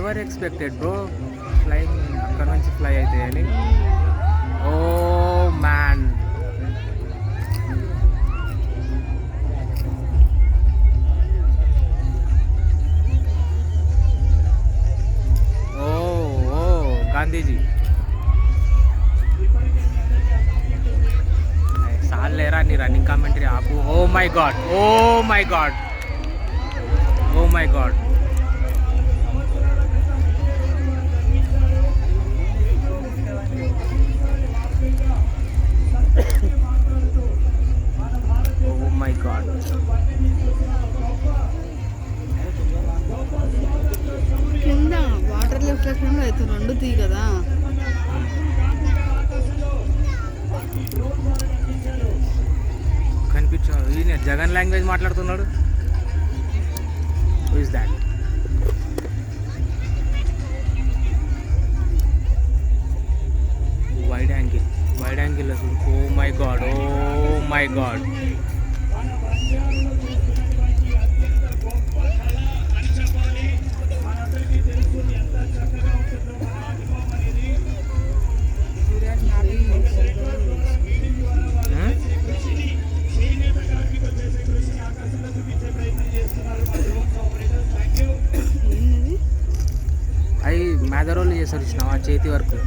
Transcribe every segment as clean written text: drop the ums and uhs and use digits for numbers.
Never expected bro flying అక్కడ నుంచి fly అయితే అని. ఓ మ్యాన్, ఓ ఓ గాంధీజీ సాలేరా నీ రన్నింగ్ కామెంటరీ ఆపు. Oh my god, oh my god, oh my god. Oh my god, కింద వాటర్ రిఫ్లెక్షన్ అయితే రెండు తీ కదా. కనిపించాడు ఈయన జగన్ లాంగ్వేజ్ మాట్లాడుతున్నాడు. Who is that? Wide angle, wide angle అసలు. Oh my god, oh my god. అవి మేదరోళ్ళు చేస్తారు ఇచ్చినావా చేతి వరకు.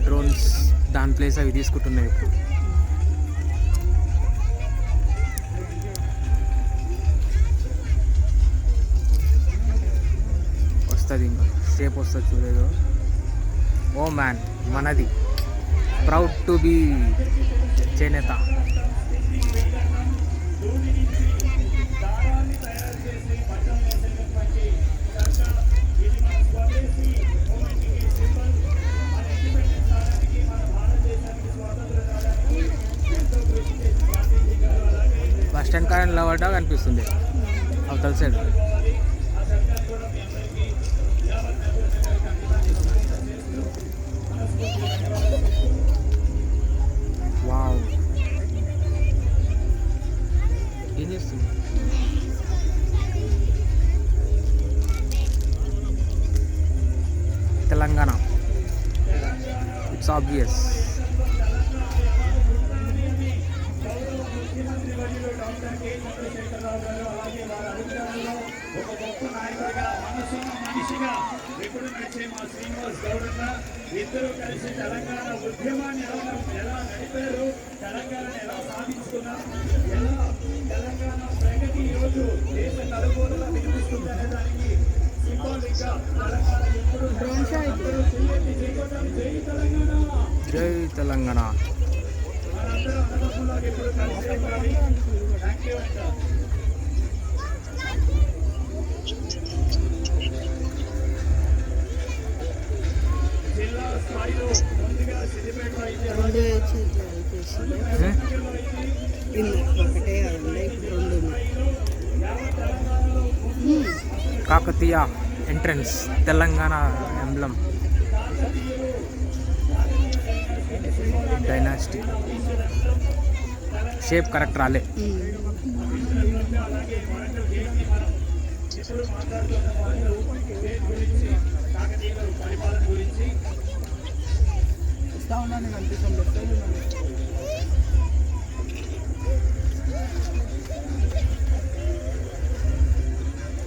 డ్రోన్స్ దాని ప్లేస్ అవి తీసుకుంటున్నాయి ఇప్పుడు. వస్తుంది ఇంకా షేప్ వస్తుంది చూడేదో. ఓ మ్యాన్, మనది ప్రౌడ్ టు బీ చేనేత. బస్ స్టాండ్ కాడ నిలబడ్డా కనిపిస్తుంది అవతల సైడ్. వావ్, ఏం చేస్తుంది? Telangana, it's obvious. ఇద్దరు కలిసి తెలంగాణ ఉద్యమాన్ని ఎలా నడిపారు, తెలంగాణను ఎలా సాధించుకున్నారు, ఎలా తెలంగాణ ప్రగతి ఈరోజు దేశ నలుమూలలా వినిపిస్తుందనే దానికి సింబాలిక్ గా తెలంగాణ ఎప్పుడు జై తెలంగాణ. మనందరూ అన్నదమ్ములాగా ఎప్పుడు కలిసి ఉండాలి. థ్యాంక్ యూ అంట. జిల్లా స్థాయిలో ముందుగా సిద్దిపేట ఒకటే Kakatiya entrance, Telangana emblem, dynasty. Shape correct రాలే.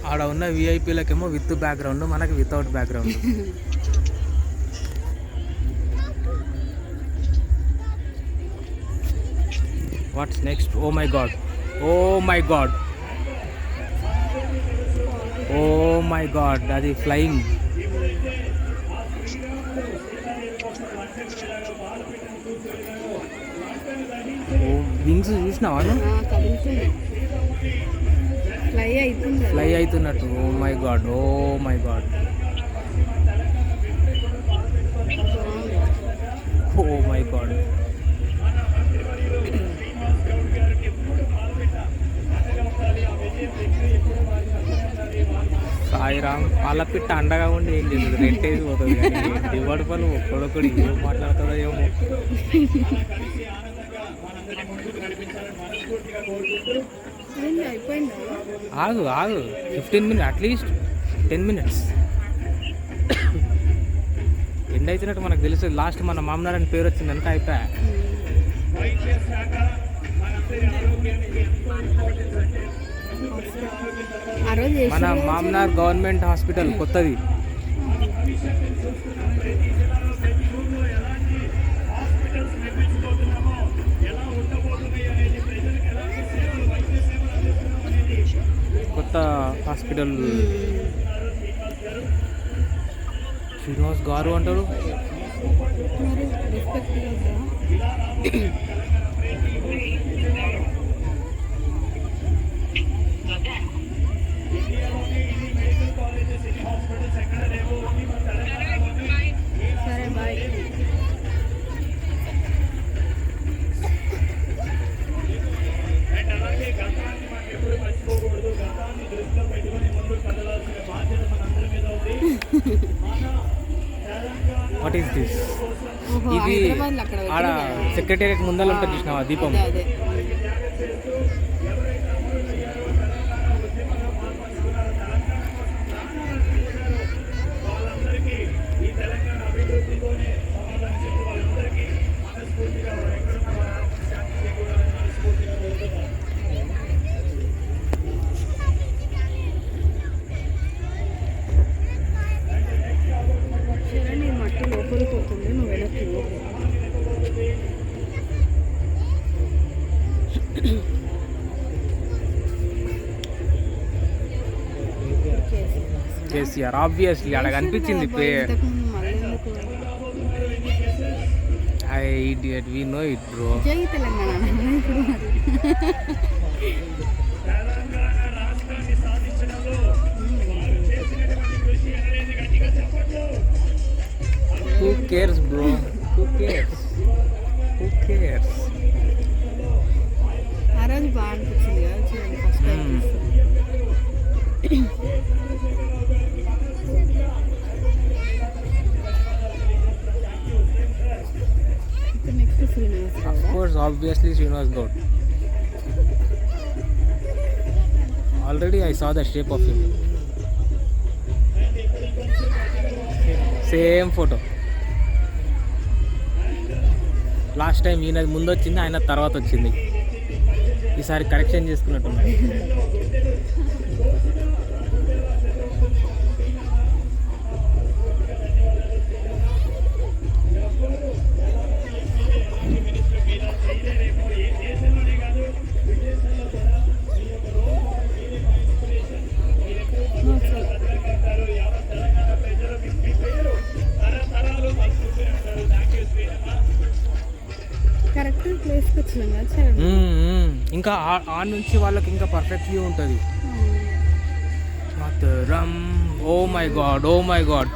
ఆడ ఉన్న విఐపీలకేమో విత్ బ్యాక్గ్రౌండ్, మనకి without background. What's next? Oh my god, oh my god, oh my god, అది ఫ్లయింగ్. ఓ వింగ్స్ చూసినావా? ఫ్లై అవుతున్నట్టు. Oh my god, oh my god, oh my god. Sairam పాలపిట్ట అండగా ఉండి ఏం చేస్తుంది, రెట్టేసి పోతుంది. కానీ దివాడు పనులు ఒక్కడొక్కడు ఏం మాట్లాడుతుందో ఏమో. ఏంది అయిపోయిందా? ఆగు 15 మినిట్స్ అట్లీస్ట్ 10 మినిట్స్ ఎండ్ అవుతున్నట్టు మనకు తెలుసు. లాస్ట్ మన మామనార్ అని పేరు వచ్చింది కనుక అయిపోయా. ఆ రోజు మన మామనార్ గవర్నమెంట్ హాస్పిటల్ కొత్తది. కొత్త హాస్పిటల్ శ్రీనివాస్ గారు అంటారు. మరి రెస్పెక్ట్ ఇవ్వద్దా? సరే బాయ్. What is this? ఓహో, ఇది హైదరాబాద్లో అక్కడ ఆడ పెట్టింది కదా. సెక్రటేరియట్ ముందర ఉంటుంది చూసినావా దీపం? అదే సరే, నీ మట్టి లోపలికి పోతుంది, నువ్వు వెనక్కి పో. కేసీఆర్ ఆబ్వియస్లీ అలా కనిపించింది పే. ఇంతకుముందు మళ్ళీ ఎందుకు? I idiot, we know it bro. జై తెలంగాణ ఇప్పుడు మరి. Who cares bro? Who cares? Who cares? ఆ రోజు బాగా అనిపించింది కదా చూడండి, ఫస్ట్ టైం ఇప్పుడు next Srinivas Of course, obviously Srinivas Gaud. Already I saw the shape of him. Same photo. Last time ఈయన ముందు వచ్చింది, ఆయన తర్వాత వచ్చింది. ఈసారి కరెక్షన్ చేసుకున్నట్టున్నాడు. కరెక్ట్ ప్లేస్కి వచ్చినాం కదా చూడండి. ఇంకా ఆ నుంచి వాళ్ళకి ఇంకా పర్ఫెక్ట్ వ్యూ ఉంటుంది. మాతరం, oh my god, oh my god.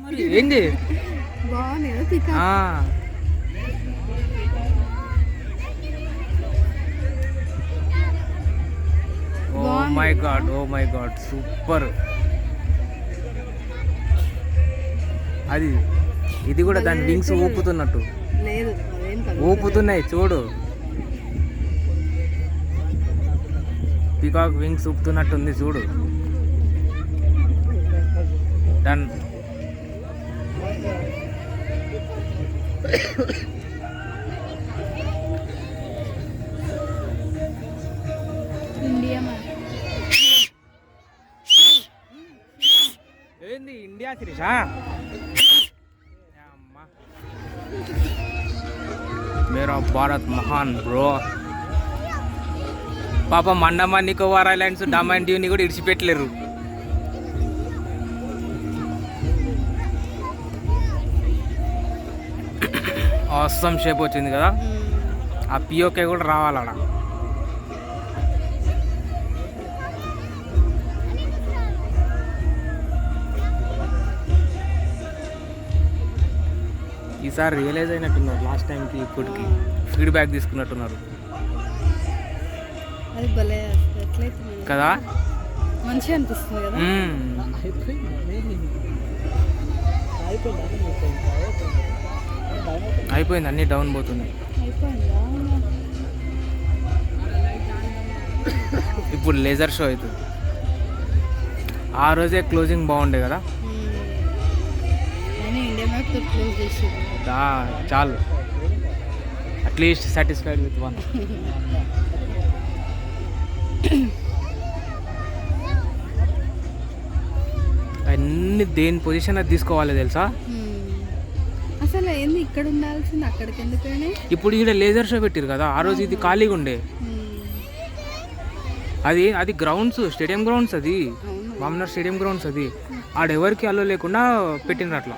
మరి ఏంటి బాగుంది కదా పికా. Oh my god, oh my god, super. అది ఇది కూడా దాని వింగ్స్ ఊపుతున్నట్టు లేదు, అదేం కాదు. ఊపుతున్నాయి చూడు. పికాక్ వింగ్స్ ఊపుతున్నట్టుంది చూడు. డన్. ఇండియా మరి. ఏంది ఇండియా సిరీసా? మేరా భారత్ మహాన్ బ్రో. పాపం అండమాన్ నికోబార్ ఐలాండ్స్, డామన్ డ్యూని కూడా ఇడిచిపెట్టలేరు. ఆసమ్ షేప్ వచ్చింది కదా. ఆ పిఓకే కూడా రావాలడ. ఈసారి రియలైజ్ అయినట్టున్నారు లాస్ట్ టైంకి ఇప్పటికి. ఫీడ్బ్యాక్ తీసుకున్నట్టున్నారు అది భలే ఎట్లయితే కదా. మంచిగా అనిపిస్తుంది కదా. అయిపోయింది, అన్నీ డౌన్ పోతున్నాయి. అయిపోయిందా? ఇప్పుడు లేజర్ షో అవుతుంది. ఆ రోజే క్లోజింగ్ బాగుండే కదా. నేను ఇండియా మ్యాప్ తో క్లోజ్ చేసింది. చాలు, అట్లీస్ట్ సాటిస్ఫైడ్ విత్ వన్. అన్ని దేని పొజిషన్ అది తీసుకోవాలి తెలుసా. అసలు ఏంది ఇక్కడ ఉండాల్సింది అక్కడికి ఎందుకని? ఇప్పుడు ఇక్కడ లేజర్ షో పెట్టారు కదా, ఆ రోజు ఇది ఖాళీగా ఉండే. అది గ్రౌండ్స్, స్టేడియం గ్రౌండ్స్, అది మామూలు స్టేడియం గ్రౌండ్స్. అది ఆడెవరికి అలో లేకుండా పెట్టినారు అట్లా.